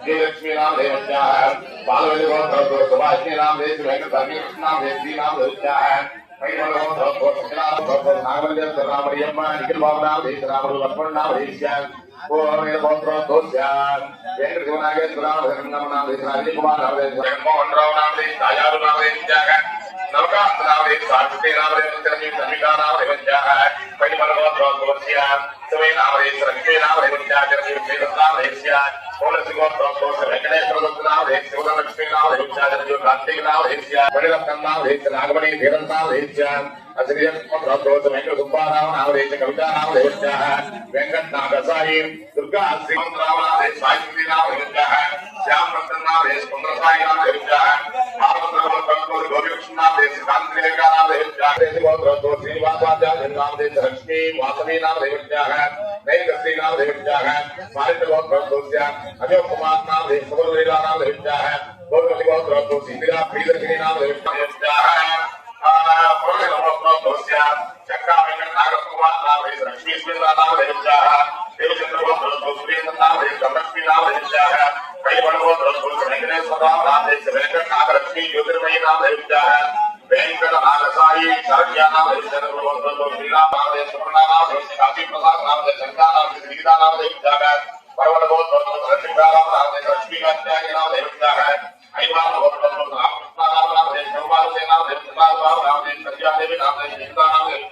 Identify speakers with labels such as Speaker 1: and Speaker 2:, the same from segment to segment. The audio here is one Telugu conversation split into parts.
Speaker 1: लक्ष्मी नाम देवत्या है बालवती गोत्र सुभाषिनी नाम देश वेंकट नाम देवी नाम देवत्या है नागवल्य रामरियम्मा निखिल बाबू नाम देश राम लक्ष्मण नाम देश गोत्र दोष्यान वेंकट शिवनागेश्वर नाम देश राजीव कुमार नाम देश जगनमोहन राव नाम देश आजाद नाम देश नवकांत नाम देश साक्षी नाम देश समिका नाम देवत्या है परिमल गोत्र दोष्यान सवे नाम देश लक्ष्मी नाम देवत्या नाम देश वेंकटेश्वर नाम देश शिवलक्ष्मी नाम देश कार्तिक नाम देश परिरत्न नाम देश नागमणि धीरन नाम देश वेंकट सुब्बाराव नाम देश कविता नाम देश वेंकट नागसाई दुर्गा श्रीमंत राव नाम देश साहित्य नाम देश श्याम रतन नाम देश कुंद्रसाई नाम देश गोपीकृष्ण नाम देश कांतिरेखा नाम देश श्रीनिवासाचार्य नाम देश लक्ष्मी वासवी नाम देश नैकश्री नाम देश साहित्य गोत्र अशोक कुमार नाम देश सुबललीला नाम देश गोपी गोत्र इंदिरा प्रियदर्शिनी नाम देश चक्का वेंकट नागकुमार नाम देश लक्ष्मी स्मिता नाम देश देवचंद्र गोत्र सुरेंद्र नाम देश लक्ष्मी नाम देश कईबड़ गोत्र वेंकटेश्वर नाम देश वेंकट नागलक्ष्मी ज्योतिर्मयी नाम देश वेंकट नागसाई शरण्या नाम देश गोत्र श्रीराम नाम देश सुपर्णा नाम देश काशी प्रसाद नाम देश शंका नाम देश गीता नाम देश परवल गोत्र लक्ष्मीकाराम नाम देश लक्ष्मी कात्यायनी नाम देश ऐवान गोत्र रामकृष्ण नाम देश शर्मारुते नाम देश नाम देश सत्यादेवी नाम देश गीता नाम देश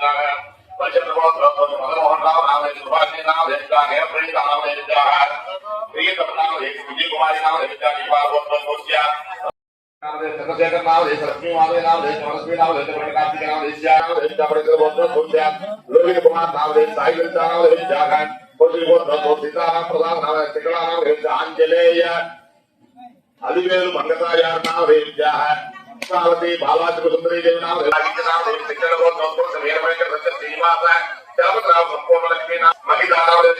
Speaker 1: वैचंद्र गोत्र मदनमोहन राव नाम देश सुभाषिनी नाम देश नेत्रप्रीता नाम देश प्रियतम नाम देश विजय कुमारी नाम देश निवार गोत्र चंद्रशेखर नाम देश लक्ष्मी माधवी नाम देश मनस्वी नाम देश कार्तिक नाम देश गोत्र लोहित कुमार नाम देश साई ललिता नाम देश सीताराम प्रसाद नाम शिखला नाम देश आंजलेय अलिवेलु मंगताचार्य नाम देश सावती बालाजी सुंदरी देवी नाम देश शिक्षण गोत्र वीरभयंकर सत्य श्रीनिवास चलपतराव संपूर्ण लक्ष्मी नाम महिला नाम देश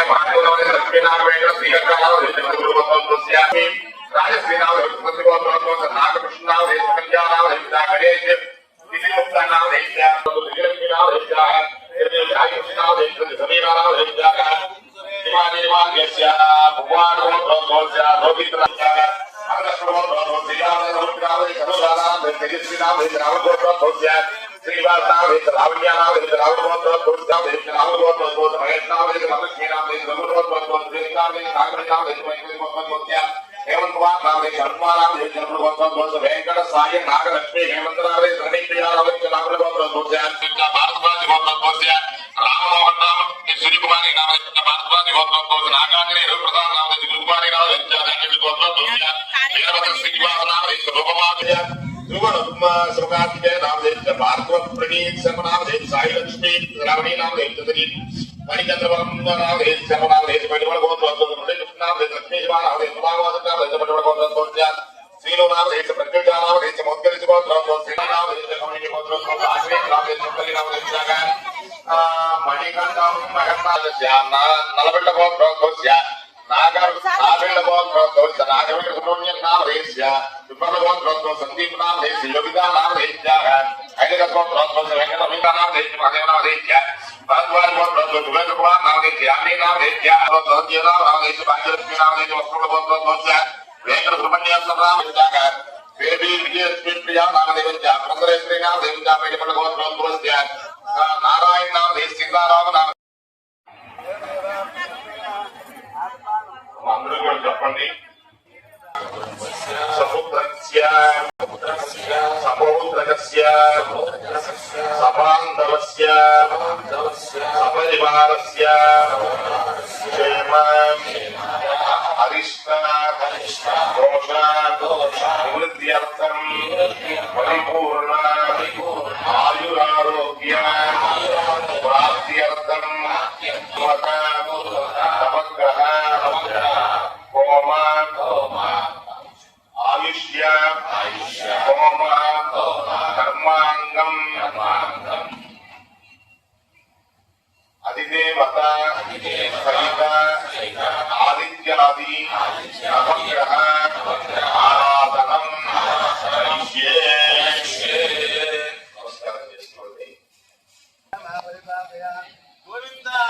Speaker 1: महादेव नाम देश लक्ष्मी नाम वेंकट श्रीलंका नाम देश राजश्री नाम देश नागकृष्ण नाम देश कन्या नाम देश गणेश दिल्ली मुक्ता नाम देश लक्ष्मी नाम देश नाम देश समीरा नाम देश हिमानी निवास भगवान गोत्र रोहित तेजस्वी नाम देश रावण गोत्र श्रीवास नाम देश लावण्या नाम देश रावण गोत्र रावण गोत्र महेश नाम देश लक्ष्मी नाम देश रघु गोत्र नाम देश नागमणि नाम देश हेमंत कुमार नाम देश हनुमान नाम देश जन्म गोत्र वेंकट साई नागलक्ष्मी हेमंत नाम देश रणिप्रिया नाम देश नागल गोत्र भारद्वाज गोत्र राममोहन राम सूर्य कुमारी नाम देश भारद्वाज गोत्र नागांजलि प्रसाद नाम देश गुरुकुमारी नाम देश गोत्र वीरभद्र श्रीनिवास नाम देश रूपमाध्य शिवकार्तिकेय नाम देश भार्गव प्रणीत शर्मा नाम देश साई लक्ष्मी रावणी नाम देश मणिचंद्र नाम देश शर्मा नाम देश परिमल गोत्र नाम देश लक्ष्मी शिवा नाम देश सुभागवत नाम देश परिमल गोत्र श्रीनु नाम देश प्रत्युषा नाम देश मोदगलित गोत्र श्री नाम देश कौणी गोत्र आश्रय नाम देश सुंदरी नाम देश मणिकंठ नलबेट गोत्र नागेल गोत्र नागवेल सुब्रमण्यन नाम देश विपन्न गोत्र संदीप नाम देश योगिता नाम देश हैदर गोत्र वेंकट अमिता नाम देश महादेव नाम देश भारद्वाज गोत्र सुरेंद्र कुमार नाम देश यामी नाम देश नाम देश भाग्यलक्ष्मी नाम देश वस्त्र गोत्र वेंकट सुब्रमण्य नाम देश बेबी विजय प्रिया नाम देश सुंदरेश्वरी नाम देश परिमल गोत्र नारायण नाम देश सीताराम नाम చెప్పండి సముద్రస్య సముద్రకస్య సపాంధవస్య సపరివారస్య క్షేమ అరిష్ట దోష నివృత్త్యర్థం పరిపూర్ణ ఆయురారోగ్య ప్రాప్త్యర్థం నవగ్రహ होम आयुष्य होम कर्मांगम अधिदेवता सहित आदित्यादि नवग्रह आराधनम नमस्कार చేసుకోండి గోవిందా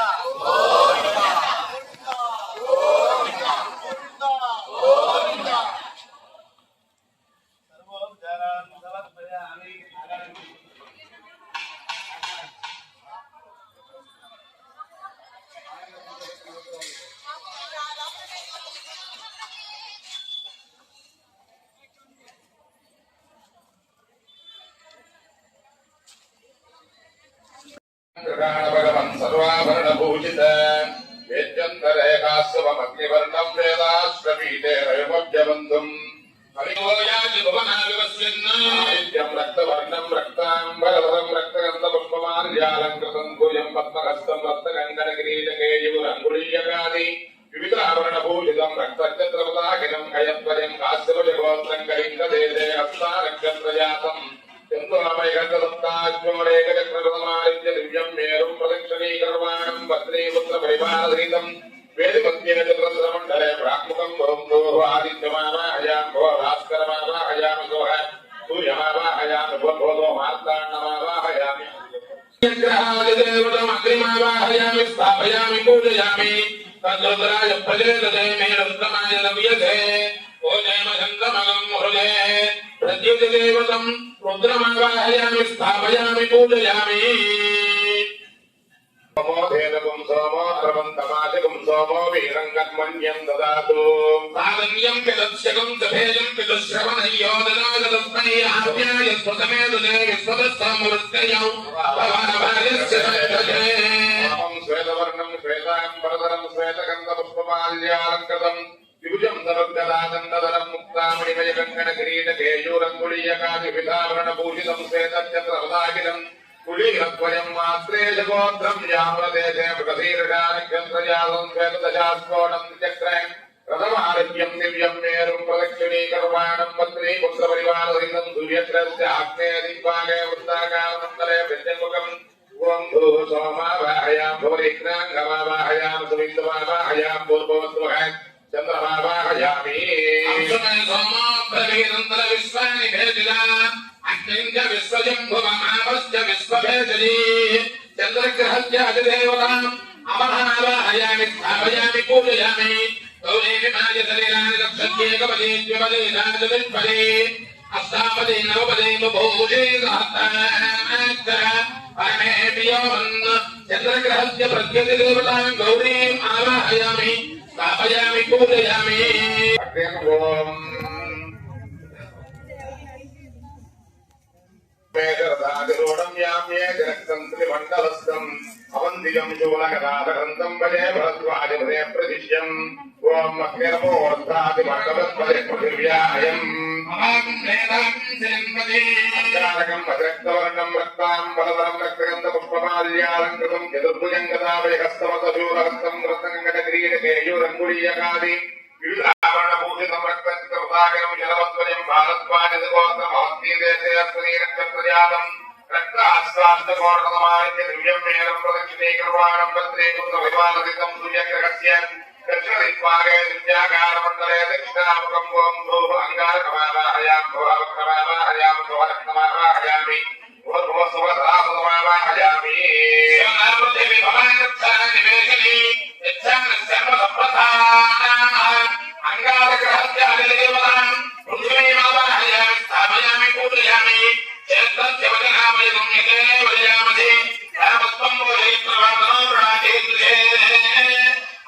Speaker 1: भगवन् सर्वाभरणभूषित वेद्यन्तरेकास्वमग्निवर्णं वेदाश्रवीतेरयमभ्यबन्धुम् हरिवोयादिभुवनाविवस्यन्नादित्यं रक्तवर्णं रक्ताम्बरधरं रक्तगन्धपुष्पमाल्यालङ्कृतं भुजं पद्महस्तं रक्तकङ्कणकिरीटकेयूरङ्गुलीयकादि विविधाभरणभूषितं रक्तचन्द्रपताकिनं कयद्वयं काश्यपजगोत्रं कलिङ्गदेशे हस्तानक्षत्रजातम् चन्द्रमयगन्धसप्ताज्ञोरेकचक्रमादित्य दिव्यं मेरुं प्रदक्षिणीकर्वाणं पत्नीपुत्रपरिवारसहितं वेदिमध्येन्द्रमण्डले प्राक्मुखं भवन्तोः आदित्यमावाहयामि भो भास्करमावाहयामि गोः सूर्यमावाहयामि भो मार्ताण्डमावाहयामि ग्रहादिदेवतमग्निमावाहयामि स्थापयामि पूजयामि तद्रुद्राय प्रचेदते मे रुद्रमाय लभ्यते ओजयमजन्तमगं हृदे प्रद्युतिदेवतं रुद्रमावाहयामि स्थापयामि पूजयामि सोमो धेनुगुं सोमो अर्वन्तमादिगुं सोमो वीरङ्गन्मन्यं ददातु सादन्यं पितुश्यगं सभेजं पितुश्रवणय्यो ददातस्मै आप्याय स्वतमे दुने विश्वदस्तामवृत्तयौ भवानभार्यस्य सन्तते अहं श्वेतवर्णं श्वेताम्बरधरं श्वेतगन्धपुष्पमाल्यालङ्कृतं विभुजं सरुद्गदादण्डधरं मुक्तामणिमयकङ्कणकिरीटकेयूरङ्गुलीयकादिविधाभरणभूषितं श्वेतच्छत्रपदाकिलं कुलीरद्वयं मात्रे जगोत्रं यामदेशे मृगशीर्षानक्षत्रजातं श्वेतदशास्फोटं चक्रे रथमालिक्यं दिव्यं मेरुं प्रदक्षिणीकर्वाणं पत्नीपुत्रपरिवारसहितं सूर्यग्रहस्य आग्नेयदिग्भागे वृत्ताकारमण्डले प्रत्यङ्मुखम् ओं भूः सोमावाहयामि भुवनिग्नाङ्गमावाहयामि सुविन्दुमावाहयामि पूर्ववस्वः चन्द्रमावाहयामि सोमाभ्रवीरन्तरविश्वानि भेदिला अग्निञ्च विश्वजम्भुवमापश्च विश्वभेदली चन्द्रग्रहस्य अधिदेवताम् अमरमावाहयामि स्थापयामि पूजयामि गौरीमि मायशरीराणि रक्षत्येकपदे द्विपदे नादविष्पदे अष्टापदे नवपदे बभूषे परमेभियोमन् चन्द्रग्रहस्य प्रत्यधिदेवताम् गौरीम् आवाहयामि स्थापयामि पूजयामि मेघरथादिरूढं याम्ये जरक्तं त्रिमण्डलस्थम् अवन्दिकं शूलगदाधरन्तं भजे भरद्वाजपदे प्रतिष्यम् ॐ अग्निर्मोर्धादिमण्डलपदे पृथिव्यायम् अङ्गारकं वज्रक्तवर्णं रक्ताम्बरधरं रक्तगन्धपुष्पमाल्यालङ्कृतं चतुर्भुजं गदावयहस्तमतशूलहस्तं रत्नगङ्गटकिरीटकेयूरङ्गुलीयकादि विविधाभरणभूषितं रक्तचित्रपताकिनं जलवद्वयं भारद्वाजगोत्रमवतीदेशे अश्वनीनक्षत्रजातं रक्तास्वास्थ्यकोर्णमादित्य दिव्यं मेरं प्रदक्षिणीकर्वाणं पत्नीपुत्रपरिवारसहितं सूर्यग्रहस्य दक्षिणदिग्भागे दिव्याकारमण्डले दक्षिणामुखं ओं भूः अङ्गारकमावाहयामि भुववक्रमावाहयामि भुवरत्नमावाहयामि भूर्भुवस्वसदासुतमावाहयामि अंगारग्रहस्य अधिदेवताम् पृथिवीमावाहयामि स्थापयामि पूजयामि क्षेत्रस्य वचनामयं यते वजयामि रामत्वं मोदयित्वामनो प्राचेन्द्रे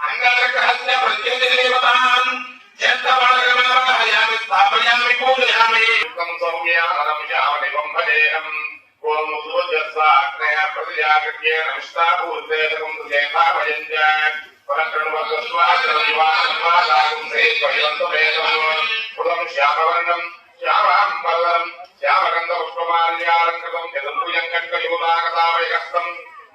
Speaker 1: अंगारग्रहस्य प्रत्यधिदेवताम् क्षेत्रपालकमावाहयामि स्थापयामि पूजयामि तं सौम्यानरं यावनिवं भजेऽहम् ओं सूर्यस्वाग्नेय प्रतिजागृत्ये नमिष्टापूर्तेशकं सुजेताभयं च श्यामवर्णं श्यामाम्बरधरं श्यामगन्धपुष्पमाल्यालङ्कृतं चतुर्भुजं कण्ठशूलागदावयहस्तं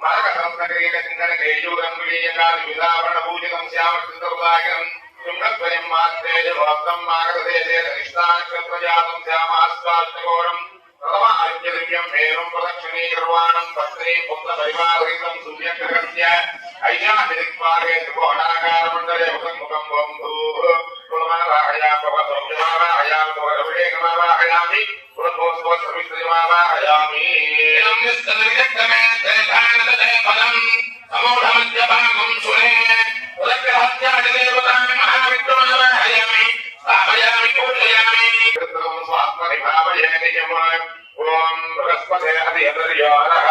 Speaker 1: मरकसंस्करीयकादिविधाभरणभूषितं श्यामचित्रपताकिनं शृङ्गद्वयं मात्रेजगोत्रं मागधदेशे धनिष्ठानक्षत्रजातं श्यामास्वाष्टघोरं प्रथमादित्यदिव्यं मेरुं प्रदक्षिणीकर्वाणं पत्नीपुत्रपरिवारसहितं सूर्यग्रहस्य ऐशान्यदिक्पाले त्रिकोणाकारमण्डले मुखं वं भूः कुलमावाहयामि भवसौम्यमावाहयामि भवरविवेकमावाहयामि पुरन्दोस्वसवित्रिमावाहयामि इदं निस्तनिर्गतमे तेधानदते पदं समूढमध्यभागं सुरे उदग्रहत्यादिदेवतां महाविष्णुमावाहयामि स्थापयामि पूजयामि कृतं स्वात्मनिभावये नियमः ओम बृहस्पते अधिहर्योरः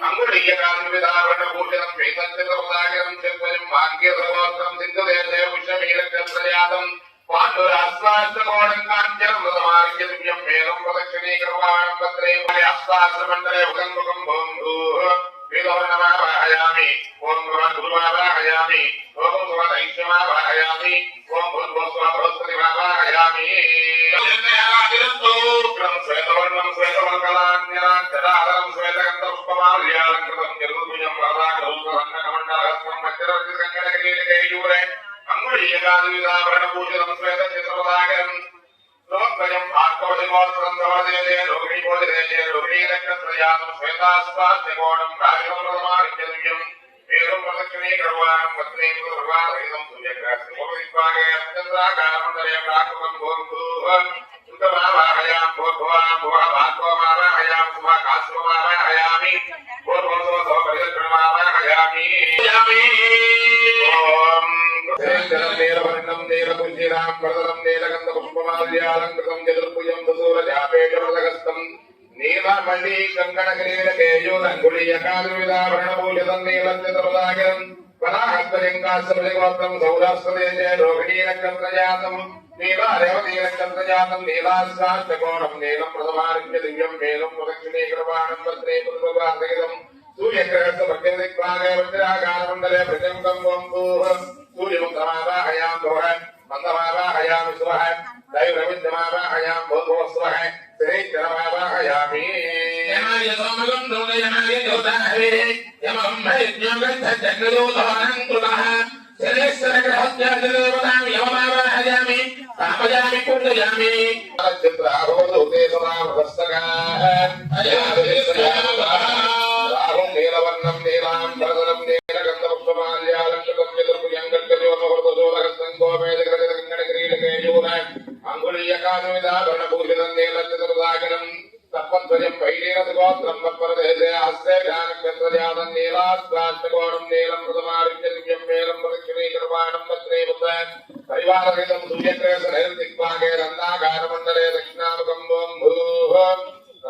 Speaker 1: అంగుళీయకాన్ని విధారణ భూషణం వేదంచంద్రపదాగరం చంద్రం భాగ్యసర్వోత్తం సింధుదేశే పుష్యమీరచంద్రయాతం పాండురాస్వాష్టకోణం కాంచరమృతమార్గ్యం మేరం ప్రదక్షిణీకర్వాణం పత్రే అష్టాశ్రమండలే ఉదంముఖం భోంధూ వేదవర్ణమావాహయామి ఓం గురుమావాహయామి ఓం గురుదైత్యమావాహయామి ఓం భూర్భువస్వ బృహస్పతిమావాహయామి శ్వేతవర్ణం శ్వేతవల్కలాన్యరాంజనాధరం శ్వేతగంధపుష్పమాల్యాలంకృతం చతుర్భుజం వరదాకరూపరంగకమండలహస్తం వజ్రరథికంకణకిరీటకేయూరే అంగుళీయకాదివిధాభరణభూషితం శ్వేతచిత్రపదాగరం స్తోత్రయం భార్గవదిగోత్రం సమదేశే రోహిణీభోజదేశే రోహిణీనక్షత్రయాతం శ్వేతాస్వాస్యకోణం రాజసంప్రదమారిత్యం మేరుం ప్రదక్షిణీకర్వాణం వస్త్రేం సర్వారహితం సూర్యగ్రహస్తిమోపదిక్పాగే అత్యంతాకారమండలే ప్రాకృతం భోంధూ సుతమావాహయాం భూర్భువాం భువః భార్గవమావాహయాం సుభా కాశ్యపమావాహయామి భూర్భువస్వ పరిదక్షిణమావాహయామి ఓం నీలవర్ణం నీలపుంజీరాం వరదం నీలగంధపుష్పమాల్యాలంకృతం చతుర్భుజం దశూరజాపేజవరదగస్తం నీలమణి కంకణకిరీటకేయూరంగుళీయకాదివిధాభరణభూషితం నీలచంద్రపదాగరం వరాహస్వలింగాశ్వలిగోత్రం సౌరాష్ట్రదేశే రోహిణీనక్షత్రజాతం నీలారేవతీనక్షత్రజాతం నీలాశ్రాష్టకోణం నీలం ప్రథమారిత్య దివ్యం మేలం ప్రదక్షిణీకర్వాణం వస్త్రే పురుషోపాసహితం సూర్యగ్రహస్థ భక్తిదిక్పాగే వజ్రాకారమండలే ప్రజంగం వంభూః సూర్యముఖమావాహయాం భువః మందమావాహయామి శుభః దైవవిద్యమావాహయాం భూర్భువస్వః శ్రీకరమావాహయామి యమాయ సోమగం దోదయమాయ దోదాహే యమం భైజ్ఞగంధజగ్నదోధానం కృతః శరేశ్వరగ్రహస్యాదేవతాం యమమావాహయామి పాపయామి పూజయామి చిత్రాభవదూతే సదాభస్తగాః రాహుం నీలవర్ణం నీలాం వరదనం నీలగంధపుష్పమాల్యాలంకృతం చతుర్భుజం గర్గజోమహృతజోలహస్తం గోమేదగ్రజగంగణకిరీటకేయూర అంగుళీయకానువిధాభరణభూషితం నీలచంద్రపదాగరం తప్పధ్వజం వైలీనగోత్రం వత్పరదేశే హస్తే ధ్యానక్షత్రజాతం నీలాస్వాష్టకోణం నీలం ప్రథమారిత్య దివ్యం మేలం ప్రదక్షిణీకర్వాణం వస్త్రే పరివారహితం సూర్యగ్రహస్థిక్పాగే రంధ్రాకారమండలే దక్షిణాముఖం భూః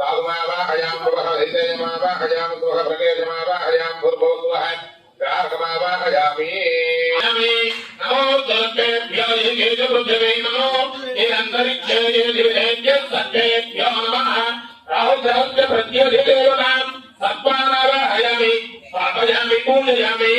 Speaker 1: రాఘుమావాహయాం భువః ధైతేయమావాహయాం సువః ప్రకేశమావాహయాం భూర్భువస్వః గ్రాహకమావాహయామి నమో దుర్గేభ్యో యేజుభ్యవే నమో నిరంతరిక్షే యేజుభ్యో నమః రాహుగ్రహస్య ప్రత్యధిదేవతాం సత్వానావాహయామి పాపయామి పూజయామి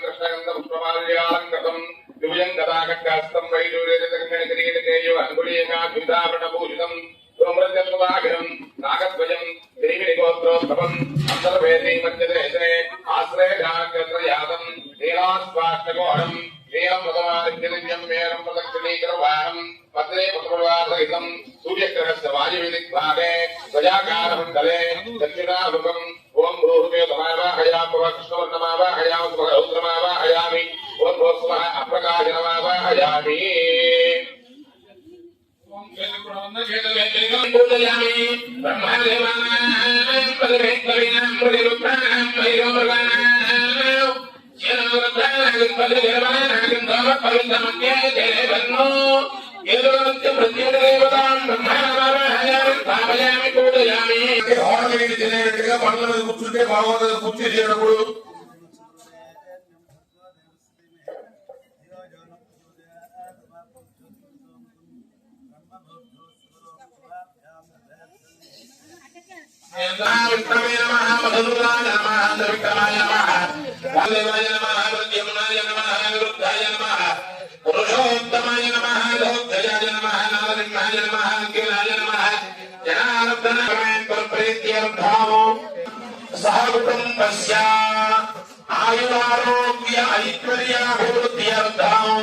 Speaker 1: కృష్ణగంధపుష్పమాల్యాలంకృతం దివ్యం గదాకటాస్తం వైడూర్యజగంగణకిరీటకేయూ అంగుళీయకాద్విధాభరణభూషితం సోమరజస్వదాగరం నాగద్వయం దేవినిగోత్రోద్భవం అంతర్వేదీ మధ్యదేశే ఆశ్రయజాగ్రత్రయాతం నీలాస్వాష్టకోణం నీలం ప్రథమారిత్యం మేరం ప్రదక్షిణీకర్వాణం పత్రే పుష్పవాసహితం సూర్యగ్రహస్య వాయువిదిగ్భాగే ధ్వజాకారమండలే దక్షిణాముఖం ఓం భూర్భువేదమావాహయాం కృష్ణవర్ణమావాహయాం రౌద్రమావాహయామి ఓం భూస్వః అప్రకాశనమావాహయామి పూజయామి బ్రహ్మదేవానాం పదవేత్వరీణాం ప్రతిరుద్రాణాం వైరోమృగాణాం శరణవృద్ధానాం పదవేర్వాణాం ధోమపవిత్రమధ్యే జయవన్నో ఏదోనిత్య ప్రత్యేకదేవతాం బ్రహ్మావాహయామి పాపయామి పూజయామి హోమగిరి తినేట్టుగా పండ్ల మీద కూర్చుంటే బాగుంటుంది పూర్తి చేయడప్పుడు విక్రమే నమః మధురాయ నమః విక్రమాయ నమః వాదేవాయ నమః ప్రద్యుమ్నాయ నమః నిరుద్ధాయ నమః పురుషోత్తమాయ నమః దోగ్ధయాయ నమః నారసింహాయ నమః అంకిలాయ నమః జనార్దనాయ ప్రీత్యర్థామో సహ కుటుంబస్య ఆయురారోగ్య ఐశ్వర్యాభివృద్ధ్యర్థామో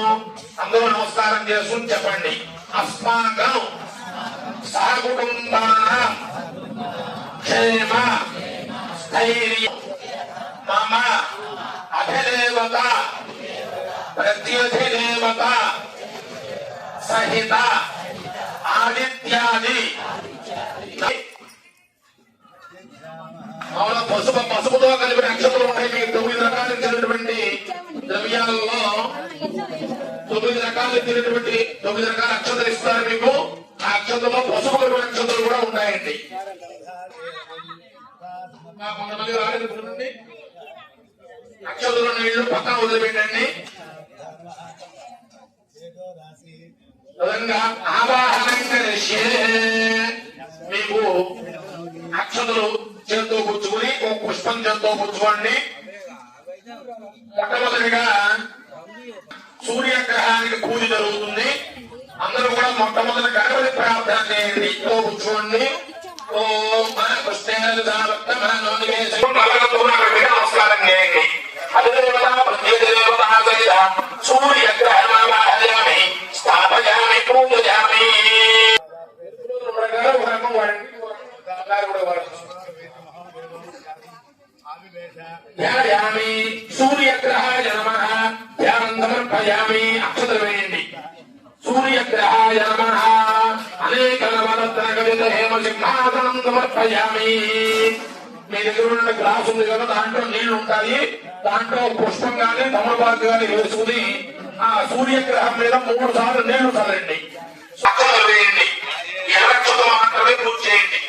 Speaker 1: అందరూ నమస్కారం చేసుకుని చెప్పండి అస్మాకం సహ కుటుంబానాం क्षेम स्थैर्य मम अधिदेवता प्रत्यधिदेवता सहित आदित्यादि పసుపుతో కలిపిన అక్షతలు ఉంటాయి. మీకు 9 రకాలు ఇచ్చినటువంటి ద్రవ్యాలలో 9 రకాలు ఇచ్చినటువంటి 9 రకాల అక్షతలు ఇస్తారు మీకు. ఆ అక్షతలో పసుపు కలిపిన అక్షతలు కూడా ఉంటాయండి. కొంతమంది రాలేదు చూడండి. అక్షతుల నీళ్లు పక్కన వదిలిపెట్టండి. విధంగా ఆవాహనం చేసే మీకు అక్షతులు చేత్తో పుచ్చుకుని ఒక పుష్పం చేత్తో పుచ్చుకోండి. మొట్టమొదటిగా సూర్యగ్రహానికి పూజ జరుగుతుంది. అందరూ కూడా మొట్టమొదటి గణపతి ప్రార్థన చేయండి. ఇంట్లో కూర్చోండి. నమస్కారం చేయండి. సూర్యగ్రహణమాహయామి స్థాపయామి పూజయామి. ధ్యాయామి సూర్యగ్రహాయ నమః ధ్యానం సమర్పయామి. అక్షతలు వేయండి. సూర్యగ్రహాయ నమః అనేక నవరత్న గణిత హేమ సింహాసనం సమర్పయామి. మీ దగ్గర ఉన్న గ్లాస్ ఉంది కదా, దాంట్లో నీళ్లు ఉంటాయి. దాంట్లో పుష్పం గాని తమలపాకు గాని వేసుకుని ఆ సూర్యగ్రహం మీద 3 సార్లు నీళ్లు చల్లండి. అక్షతలు వేయండి. ఎర్రక్షతో మాత్రమే పూజ చేయండి.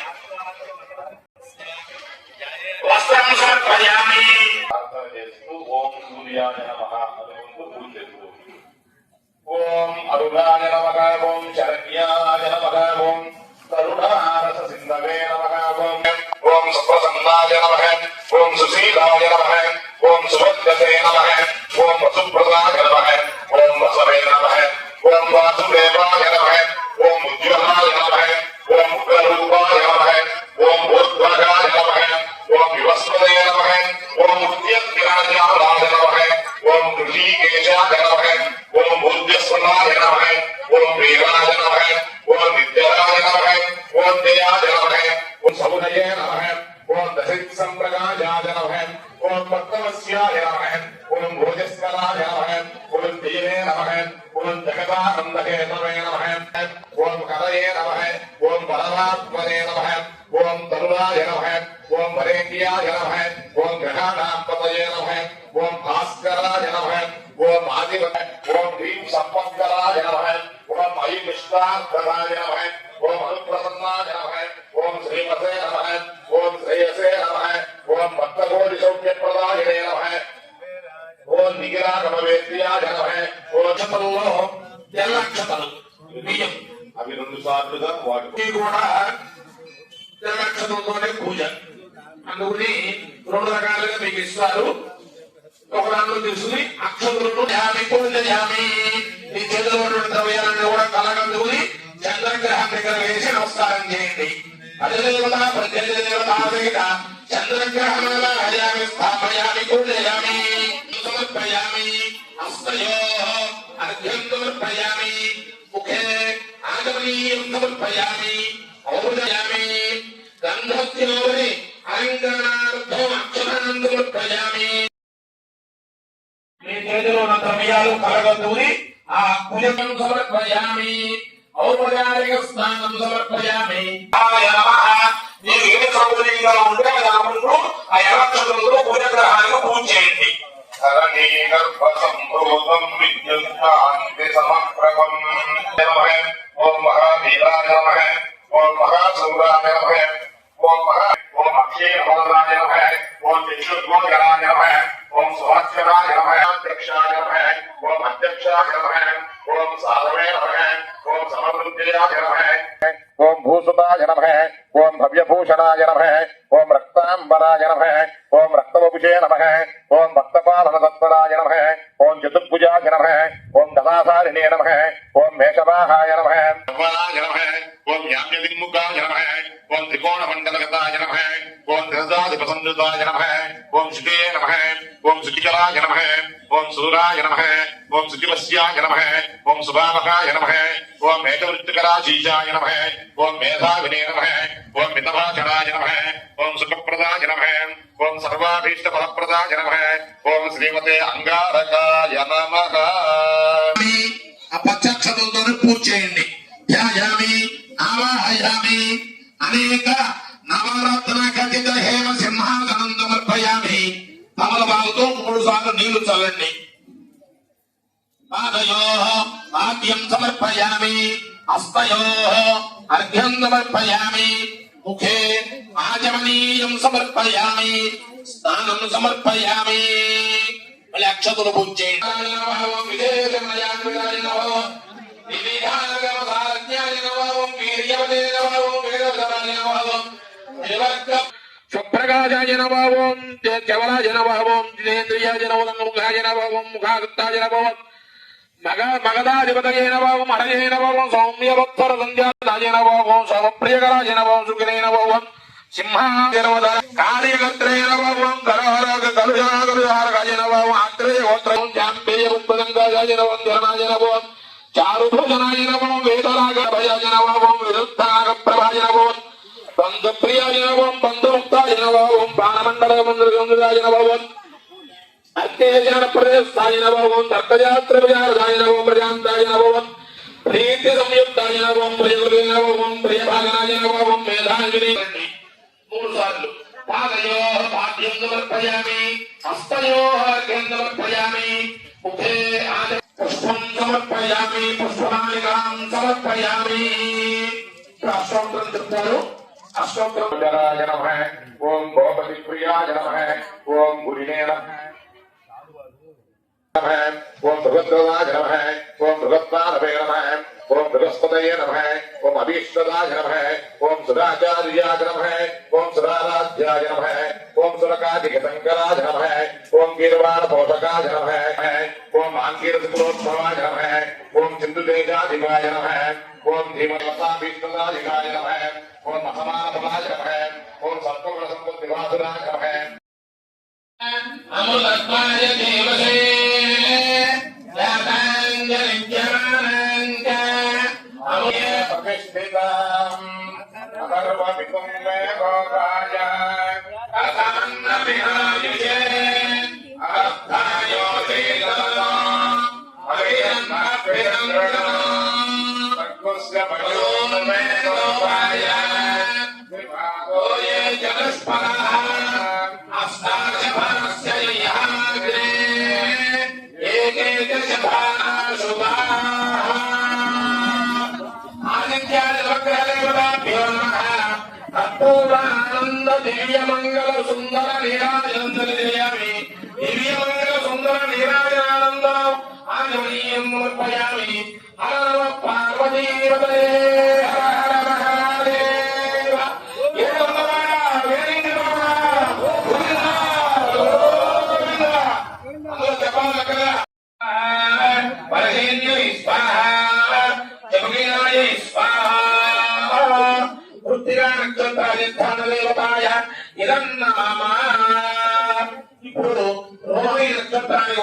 Speaker 1: వస్త్రం సమర్పయామి. ప్రార్థన చేస్తూ ఓం సూర్యాయ నమః అనుకుంటూ పూజ చేస్తూ ఓం అరుణాయ నమః ఓం శరణ్యాయ నమః ఓం కరుణారస సింధవే నమః ఓం సుప్రసన్నాయ నమః ఓం సుశీలాయ నమః ఓం సుభద్రతే నమః ఓం వసుప్రదాయ నమః ఓం వసవే నమః ఓం వాసుదేవాయ నమః ఓం ఉజ్వలాయ నమః ఓం ఉగ్రరూపాయ నమః ఓం ఊర్ధ్వగాయ నమః ఓం వివస్వతే నమః ఓం ఉద్యత్కిరణాయ నమః ఓం ఋషికేశాయ నమః ఓం ఊర్ధ్వస్వనాయ నమః ఓం వీరాయ నమః ఓం విద్యాయ నమః ఓం జయాయ నమః ఓం సౌనయే నమః ఓం దశిత్ సంప్రదాయాయ నమః ఓం భక్తవస్యాయ నమః ఓం భోజస్కరాయ నమః ఓం దేవే నమః ఓం జగదానందహేతవే నమః ఓం హరయే నమః ఓం పరమాత్మనే నమః ఓం తరుణాయ నమః ఓం వరేణ్యాయ నమః ఓం గ్రహాణాంపతయే నమః ఓం భాస్కరాయ నమః ఓం ఆదివ ఓం హ్రీం సంపత్కరాయ నమః ఓం ఐవిష్టార్థరాయ నమః ఓం అనుప్రసన్నాయ నమః ఓం శ్రీమతే నమః ఓం శ్రేయసే నమః ఓం భక్తకోటి సౌఖ్యప్రదాయనే నమః ఓం నిగిరాగమవేద్యాయ నమః ఓం క్షతల్లో తెల్లక్షతలు బియ్యం అవి 2 సార్లుగా వాటి కూడా తెల్లక్షతలతోనే పూజ. అందుకని 2 రకాలుగా మీకు ఇస్తారు. ఒక దాంట్లో తీసుకుని అక్షతులను పూజయామి. మీ చేతిలో ఉన్నటువంటి ద్రవ్యాలను కూడా కలగందుకుని చంద్రగ్రహం దగ్గర వేసి నమస్కారం చేయండి. అధిదేవత ప్రత్యేకదేవత చంద్రగ్రహణమాహయామి స్థాపయామి పూజయామి సమర్పయామి. హస్తయో అర్ఘ్యం సమర్పయామి. ముఖే ఆగమనీయం సమర్పయామి. ఔషయామి గంధోత్యోని అలంకరణార్థం అక్షరాన్ని సమర్పయామి. మీ చేతిలో ఉన్న ద్రవ్యాలు కలగందుకుని ఆ పూజకం సమర్పయామి. ఔపచారిక స్నానం సమర్పయామి. మీరు ఏ సౌకర్యంగా ఉంటే దానిలో ఆ ఎలక్షణంలో పూజగ్రహానికి పూజ చేయండి. ధరణీ గర్భ సంభూతం విద్యుత్కాంతి సమప్రభం నమః. ఓం మహావీరాయ నమః. ఓం మహాశూరాయ నమః. ఓం అక్షయ భవనాయ నమః. ఓం విష్ణుగోచరాయ నమః. ఓం సుభాస్కరాయ నమః. అధ్యక్షాయ నమః. ఓం అధ్యక్షాయ నమః. ఓం సాధవే నమః. ఓం సమృద్ధ్యాయ నమః. ఓం భూసుతాయ నమః. ఓం భవ్యభూషణాయ నమః. ఓం రక్తాంబరాయ నమః. ఓం రక్తవపుషే నమః. ఓం భక్తపాలనతత్పరాయ నమః. ఓం చతుర్భుజాయ నమః. ఓం గదాసారిణే నమః. ఓం మేషవాహాయ నమః. ఓం యామ్యదిముఖాయ నమః. ఓం త్రికోణమండలగతాయ నమః. ఓం త్రిదాధిపసంయుతాయ నమః. ఓం శుకే నమః. ఓం శుచికరాయ నమః. ఓం సూరాయ నమః. ఓం శుచివస్యాయ నమః. ఓం సుభావకాయ నమః. ఓం మేఘవృత్తికరాశీషాయ నమః. ఓం మేధావినే నమః. ఓం మితభాషణాయ నమః. ఓం సుఖప్రదాయ నమః. ఓం సర్వాభీష్టఫలప్రదాయ నమః. ఓం శ్రీమతే అంగారకాయ నమః. ఆ పచ్చక్షతలతోనే పూజ చేయండి. ధ్యాయామి ఆవాహయామి. అనేక నవరత్న ఖచ్చిత హేమ సింహాసనం సమర్పయామి. తమలపాకుతో 3 సార్లు నీళ్లు చల్లండి. పాదయో ఆద్యం సమర్పయామి. హస్తయో అర్ఘ్యం సమర్పయామి.
Speaker 2: ముఖే ఆచమనీయం సమర్పయామి స్నానం సమర్పయామి మళ్ళీ అక్షతులు పూజ చేయండి శుభ్రకాశాయ నమః కేవలాయ నమః జినేంద్రియాయ నమః ముఖాయ నమః ముఖాగతాయ నమః మగధాధిపతయే నమః హరయే నమః సౌమ్యవత్తర సంధ్యాయ నమః సర్వప్రియకరాయ నమః సుఖినే నమః సింహాయ నమః కార్యకర్త్రే నమః కరహర కలుషాకలుహారకాయ నమః ఆత్రేయ గోత్రం జాంబేయ పుష్పదంగాయ నమః ధర్మాయ నమః చారుభోజనాయ నమః వేదరాగ భయాయ నమః విరుద్ధాగ ప్రభాయ నమః బంధుప్రియాయ నమః బంధుముక్తాయ నమః బాణమండల మందిరాయ నమః అత్యేజన ప్రదేశాయ నమః తర్కయాత్ర విచారదాయ నమః ప్రజాంతాయ నమః ప్రీతి సంయుక్తాయ నమః ప్రియగురువే నమః ప్రియభాగనాయ నమః మేధావినే 3 సార్లు పాదయోః పాద్యం సమర్పయామి హస్తయోః అర్ఘ్యం సమర్పయామి ముఖే పుష్పం సమర్పయామి పుష్పమాలికాం సమర్పయామి అష్టోత్తరం చెప్తారు అష్టోత్తరం నమః ఓం గోపతి ప్రియాయ నమః ఓం గురినే నమః ఓం భగవద్గోదాయ నమః ఓం భగవత్పాదవే నమః ఓం బృహస్పతయే నమః ఓం అభీష్టదాయ నమః ఓం సురాచార్యాయ నమః ఓం సురారాధ్యాయ నమః ఓం సురకాదిక శంకరాయ నమః ఓం గీర్వాణ పోషకాయ నమః ఓం ఆంగీరసకులోద్భవాయ నమః ఓం సింధుతేజాధికాయ నమః ఓం ధీమవతాభీష్టదాధికాయ నమః ఓం అసమానఫలాయ నమః ఓం సర్వగుణ సంపత్తివాసురాయ నమః అమృతత్వాయ దేవసే ఆనంద దివ్య మంగళ సుందర నీరాజనందయామి దివ్య మంగళ సుందర నీరాజనానందం ఆంజనేయం సమర్పయామి హర నమ పార్వతీపదే హర హర మహాదేవ చెప్పాలి కదా పరహేన్య స్వాహ జగీనాయ స్వాహ వృత్తిగా నక్షత్రాధిష్టాన దేవతాయ ఇదన్నమామ ఇప్పుడు రోహిణి నక్షత్రానికి